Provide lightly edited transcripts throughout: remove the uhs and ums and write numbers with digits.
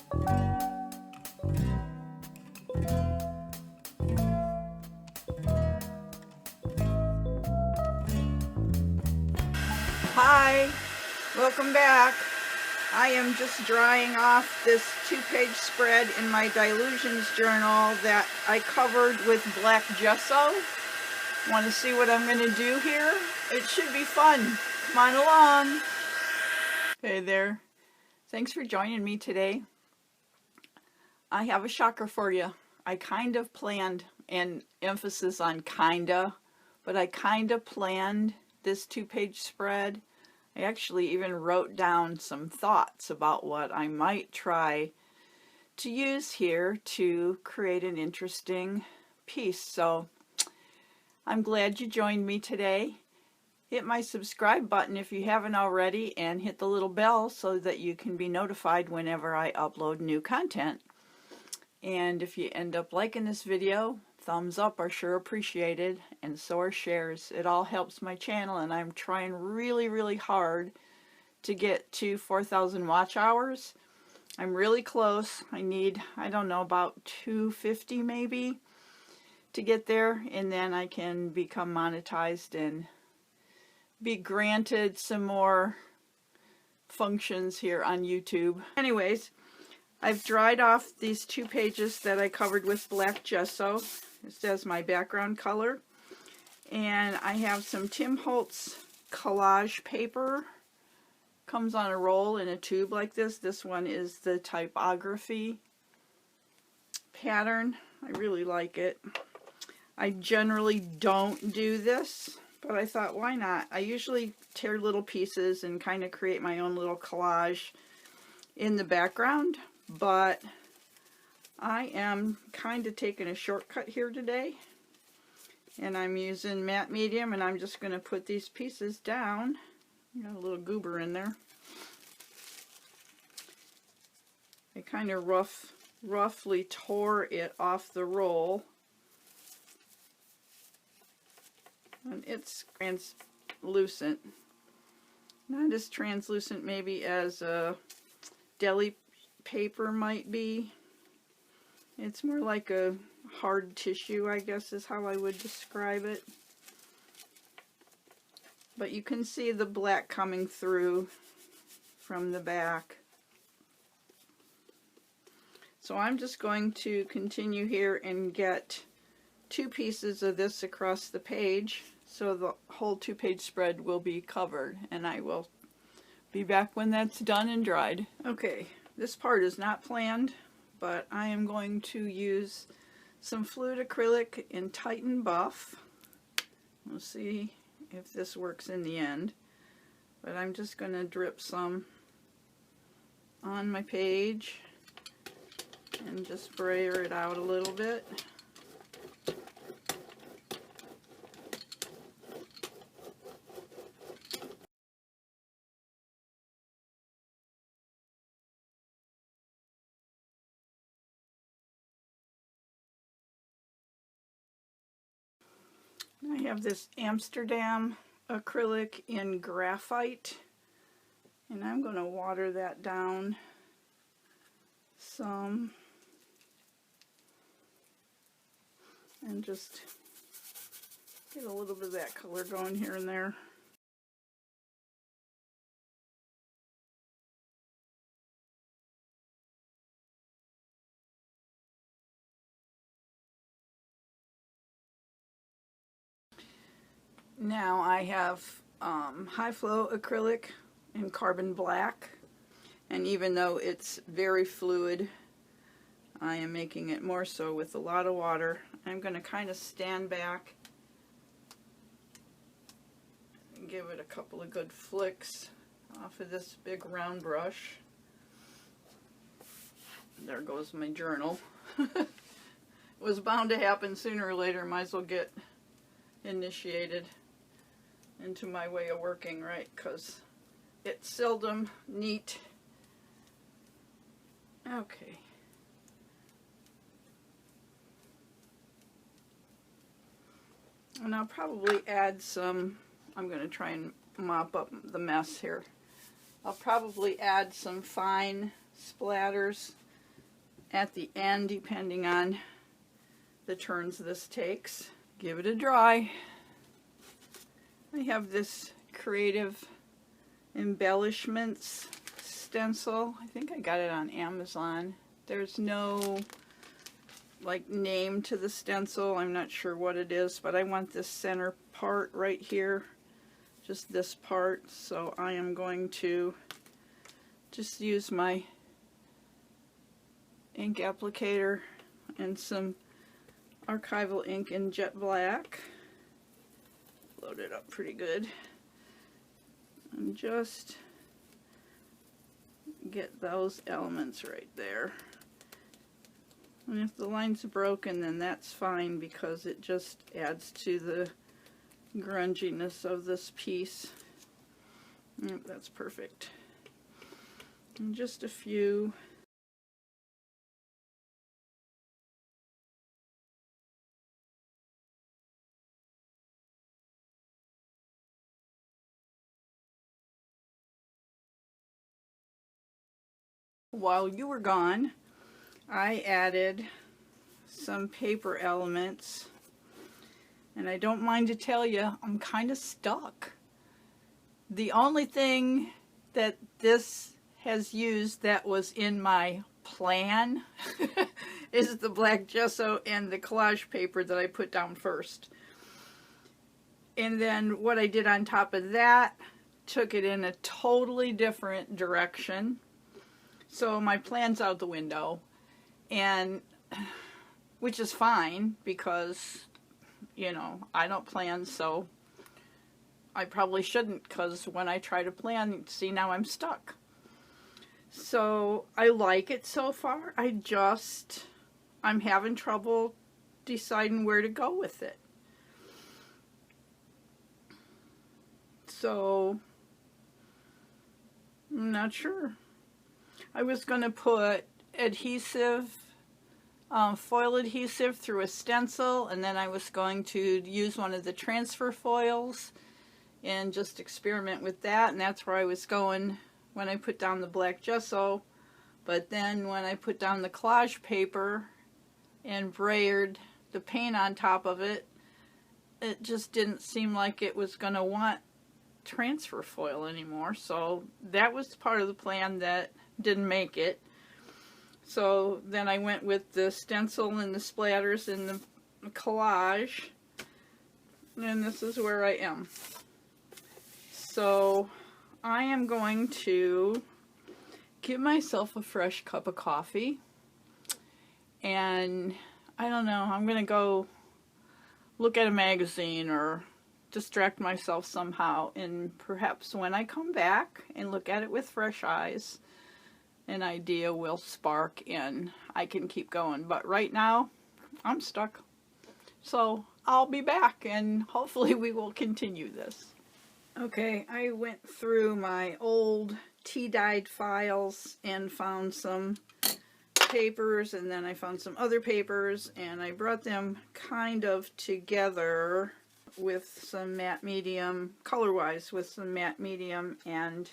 Hi, welcome back. I am just drying off this 2-page spread in my Dylusions journal that I covered with black gesso. Want to see what I'm going to do here? It should be fun. Come on along. Hey there. Thanks for joining me today. I have a shocker for you. I kind of planned, and emphasis on kinda, but I kind of planned this 2-page spread. I actually even wrote down some thoughts about what I might try to use here to create an interesting piece. So I'm glad you joined me today. Hit my subscribe button if you haven't already, and hit the little bell so that you can be notified whenever I upload new content. And if you end up liking this video, thumbs up are sure appreciated, and so are shares. It all helps my channel, and I'm trying really hard to get to 4,000 watch hours. I'm really close. I need, I don't know, about 250 maybe to get there, and then I can become monetized and be granted some more functions here on YouTube. Anyways, I've dried off these 2 pages that I covered with black gesso. This is my background color. And I have some Tim Holtz collage paper. Comes on a roll in a tube like this. This one is the typography pattern. I really like it. I generally don't do this, but I thought, why not? I usually tear little pieces and kind of create my own little collage in the background, but I am kind of taking a shortcut here today, and I'm using matte medium, and I'm just going to put these pieces down. Got a little goober in there. I kind of roughly tore it off the roll, and it's translucent. Not as translucent maybe as a deli paper might be. It's more like a hard tissue, I guess is how I would describe it. But you can see the black coming through from the back. So I'm just going to continue here and get 2 pieces of this across the page, so the whole 2-page spread will be covered, and I will be back when that's done and dried. Okay, this part is not planned, but I am going to use some fluid acrylic in Titan Buff. We'll see if this works in the end, but I'm just going to drip some on my page and just brayer it out a little bit. I have this Amsterdam acrylic in graphite, and I'm going to water that down some and just get a little bit of that color going here and there. Now I have high flow acrylic in carbon black, and even though it's very fluid, I am making it more so with a lot of water. I'm going to kind of stand back and give it a couple of good flicks off of this big round brush. There goes my journal. It was bound to happen sooner or later. Might as well get initiated into my way of working, right? Because it's seldom neat. Okay. And I'll probably add some, I'm going to try and mop up the mess here. I'll probably add some fine splatters at the end, depending on the turns this takes. Give it a dry. I have this Creative Embellishments stencil. I think I got it on Amazon. There's no like name to the stencil. I'm not sure what it is, but I want this center part right here, just this part. So I am going to just use my ink applicator and some archival ink in jet black. Load it up pretty good. And just get those elements right there. And if the line's broken, then that's fine, because it just adds to the grunginess of this piece. Yep, that's perfect. And just a few. While you were gone, I added some paper elements, and I don't mind to tell you, I'm kind of stuck. The only thing that this has used that was in my plan is the black gesso and the collage paper that I put down first. And then what I did on top of that took it in a totally different direction. So my plan's out the window, and which is fine, because, you know, I don't plan, so I probably shouldn't, because when I try to plan, see, now I'm stuck. So I like it so far. I'm having trouble deciding where to go with it. So I'm not sure. I was going to put adhesive, foil adhesive through a stencil, and then I was going to use one of the transfer foils and just experiment with that, and that's where I was going when I put down the black gesso. But then when I put down the collage paper and brayered the paint on top of it, it just didn't seem like it was going to want transfer foil anymore. So that was part of the plan that didn't make it. So then I went with the stencil and the splatters and the collage, and this is where I am. So I am going to give myself a fresh cup of coffee, and I don't know, I'm gonna go look at a magazine or distract myself somehow, and perhaps when I come back and look at it with fresh eyes, an idea will spark and I can keep going. But right now, I'm stuck. So I'll be back, and hopefully we will continue this. Okay, I went through my old tea-dyed files and found some papers, and then I found some other papers, and I brought them kind of together with some matte medium, color-wise, with some matte medium and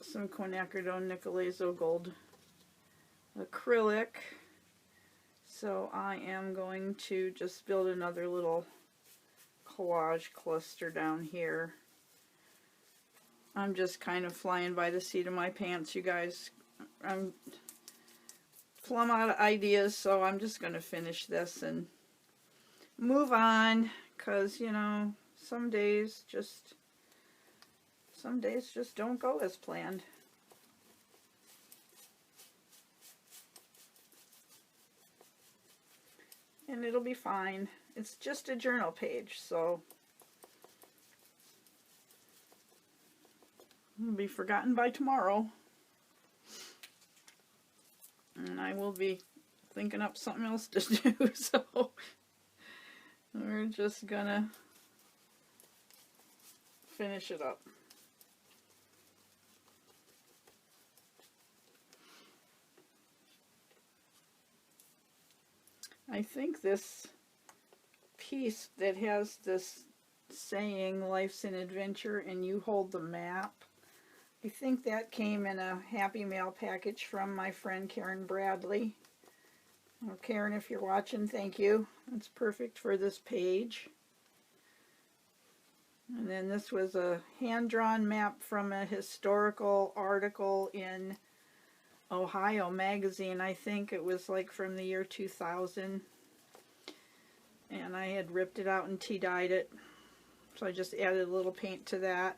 some quinacridone nickel gold acrylic. So I am going to just build another little collage cluster down here. I'm just kind of flying by the seat of my pants, you guys. I'm plumb out of ideas, so I'm just going to finish this and move on, because, you know, some days just don't go as planned. And it'll be fine. It's just a journal page, so it'll be forgotten by tomorrow. And I will be thinking up something else to do, so we're just gonna finish it up. I think this piece that has this saying, "Life's an adventure and you hold the map," I think that came in a Happy Mail package from my friend Karen Bradley. Well, Karen, if you're watching, thank you. It's perfect for this page. And then this was a hand-drawn map from a historical article in Ohio Magazine. I think it was like from the year 2000. And I had ripped it out and tea-dyed it. So I just added a little paint to that.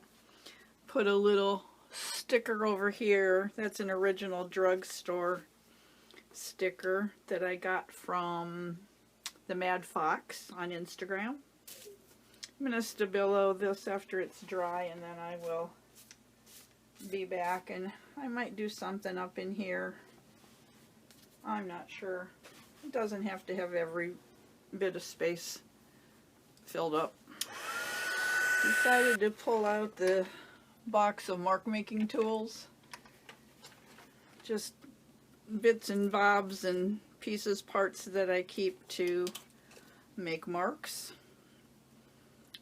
Put a little sticker over here. That's an original drugstore sticker that I got from the Mad Fox on Instagram. I'm going to stabilo this after it's dry, and then I will be back, and I might do something up in here. I'm not sure. It doesn't have to have every bit of space filled up. Decided to pull out the box of mark making tools. Just bits and bobs and pieces, parts that I keep to make marks.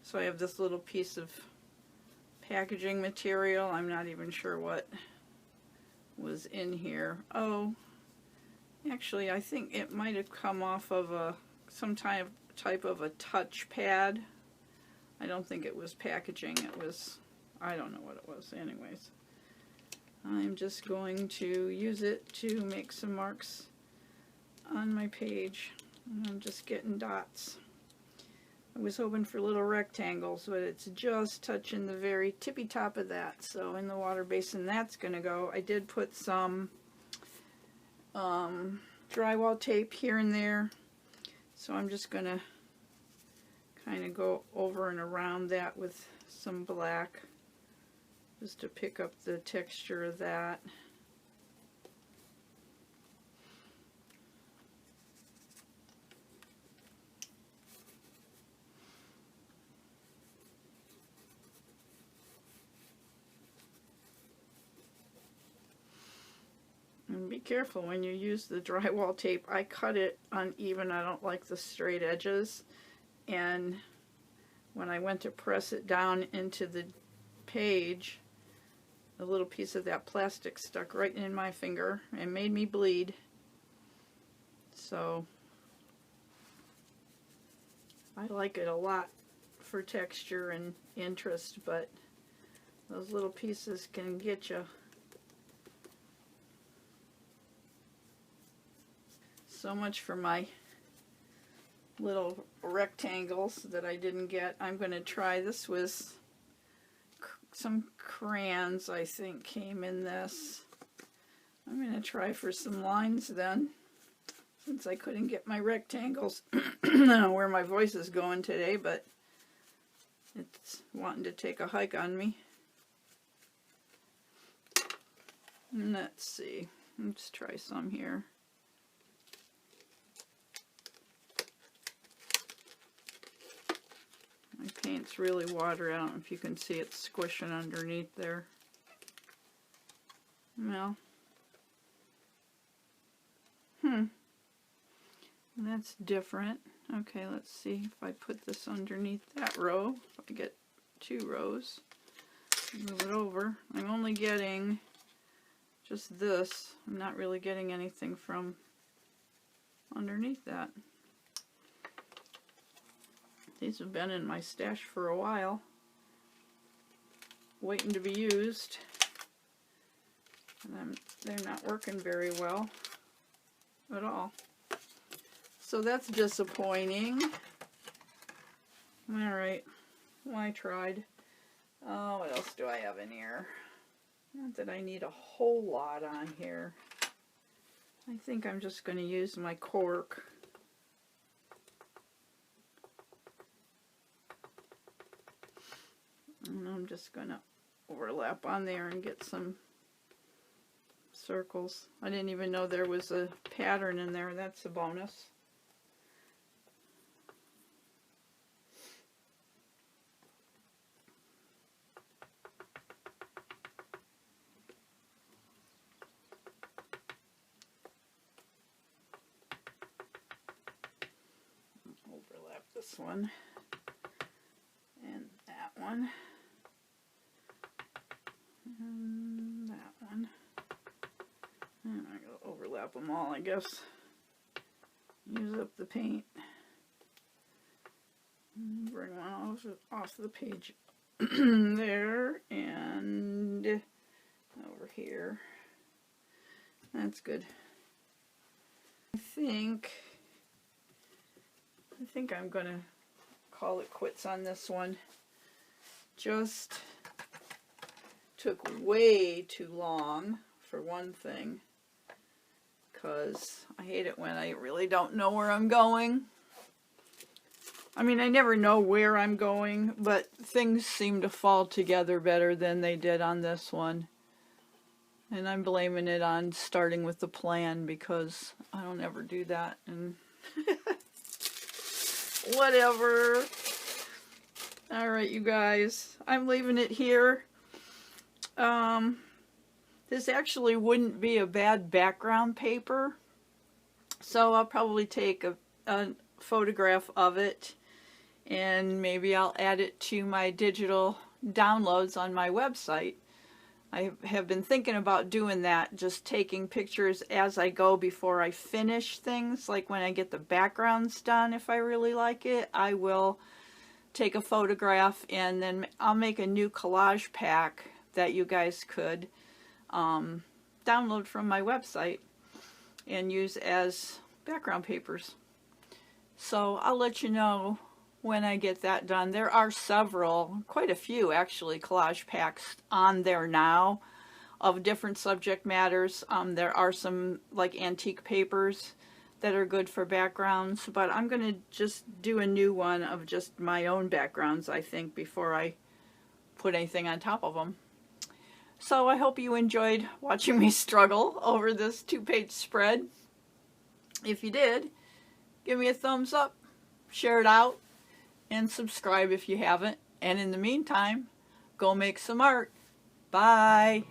So I have this little piece of packaging material. I'm not even sure what was in here. Oh, actually I think it might have come off of some type of a touch pad. I don't think it was packaging. It was, I don't know what it was. Anyways, I'm just going to use it to make some marks on my page. I'm just getting dots. I was hoping for little rectangles, but it's just touching the very tippy top of that. So in the water basin, that's going to go. I did put some drywall tape here and there. So I'm just going to kind of go over and around that with some black, just to pick up the texture of that. And be careful when you use the drywall tape. I cut it uneven. I don't like the straight edges. And when I went to press it down into the page, a little piece of that plastic stuck right in my finger and made me bleed. So I like it a lot for texture and interest, but those little pieces can get you. So much for my little rectangles that I didn't get. I'm going to try, this was some crayons I think came in this. I'm going to try for some lines then, since I couldn't get my rectangles. I don't know where my voice is going today, but it's wanting to take a hike on me. Let's see, let's try some here. My paint's really watery. I don't know if you can see it squishing underneath there. Well, that's different. Okay, let's see if I put this underneath that row. If I get 2 rows, move it over. I'm only getting just this. I'm not really getting anything from underneath that. These have been in my stash for a while, waiting to be used, and they're not working very well at all. So that's disappointing. Alright, well, I tried. Oh, what else do I have in here? Not that I need a whole lot on here. I think I'm just going to use my cork. And I'm just going to overlap on there and get some circles. I didn't even know there was a pattern in there. That's a bonus. Overlap this one and that one. up them all, I guess. Use up the paint. Bring one off the page there, and over here. That's good. I think I'm gonna call it quits on this one. Just took way too long, for one thing, because I hate it when I really don't know where I'm going. I mean, I never know where I'm going, but things seem to fall together better than they did on this one. And I'm blaming it on starting with the plan, because I don't ever do that. And whatever. Alright, you guys. I'm leaving it here. This actually wouldn't be a bad background paper. So I'll probably take a photograph of it, and maybe I'll add it to my digital downloads on my website. I have been thinking about doing that, just taking pictures as I go before I finish things. Like when I get the backgrounds done, if I really like it, I will take a photograph, and then I'll make a new collage pack that you guys could download from my website and use as background papers. So I'll let you know when I get that done. There are quite a few actually, collage packs on there now of different subject matters. There are some like antique papers that are good for backgrounds, but I'm going to just do a new one of just my own backgrounds, I think, before I put anything on top of them. So I hope you enjoyed watching me struggle over this 2-page spread. If you did, give me a thumbs up, share it out, and subscribe if you haven't. And in the meantime, go make some art. Bye.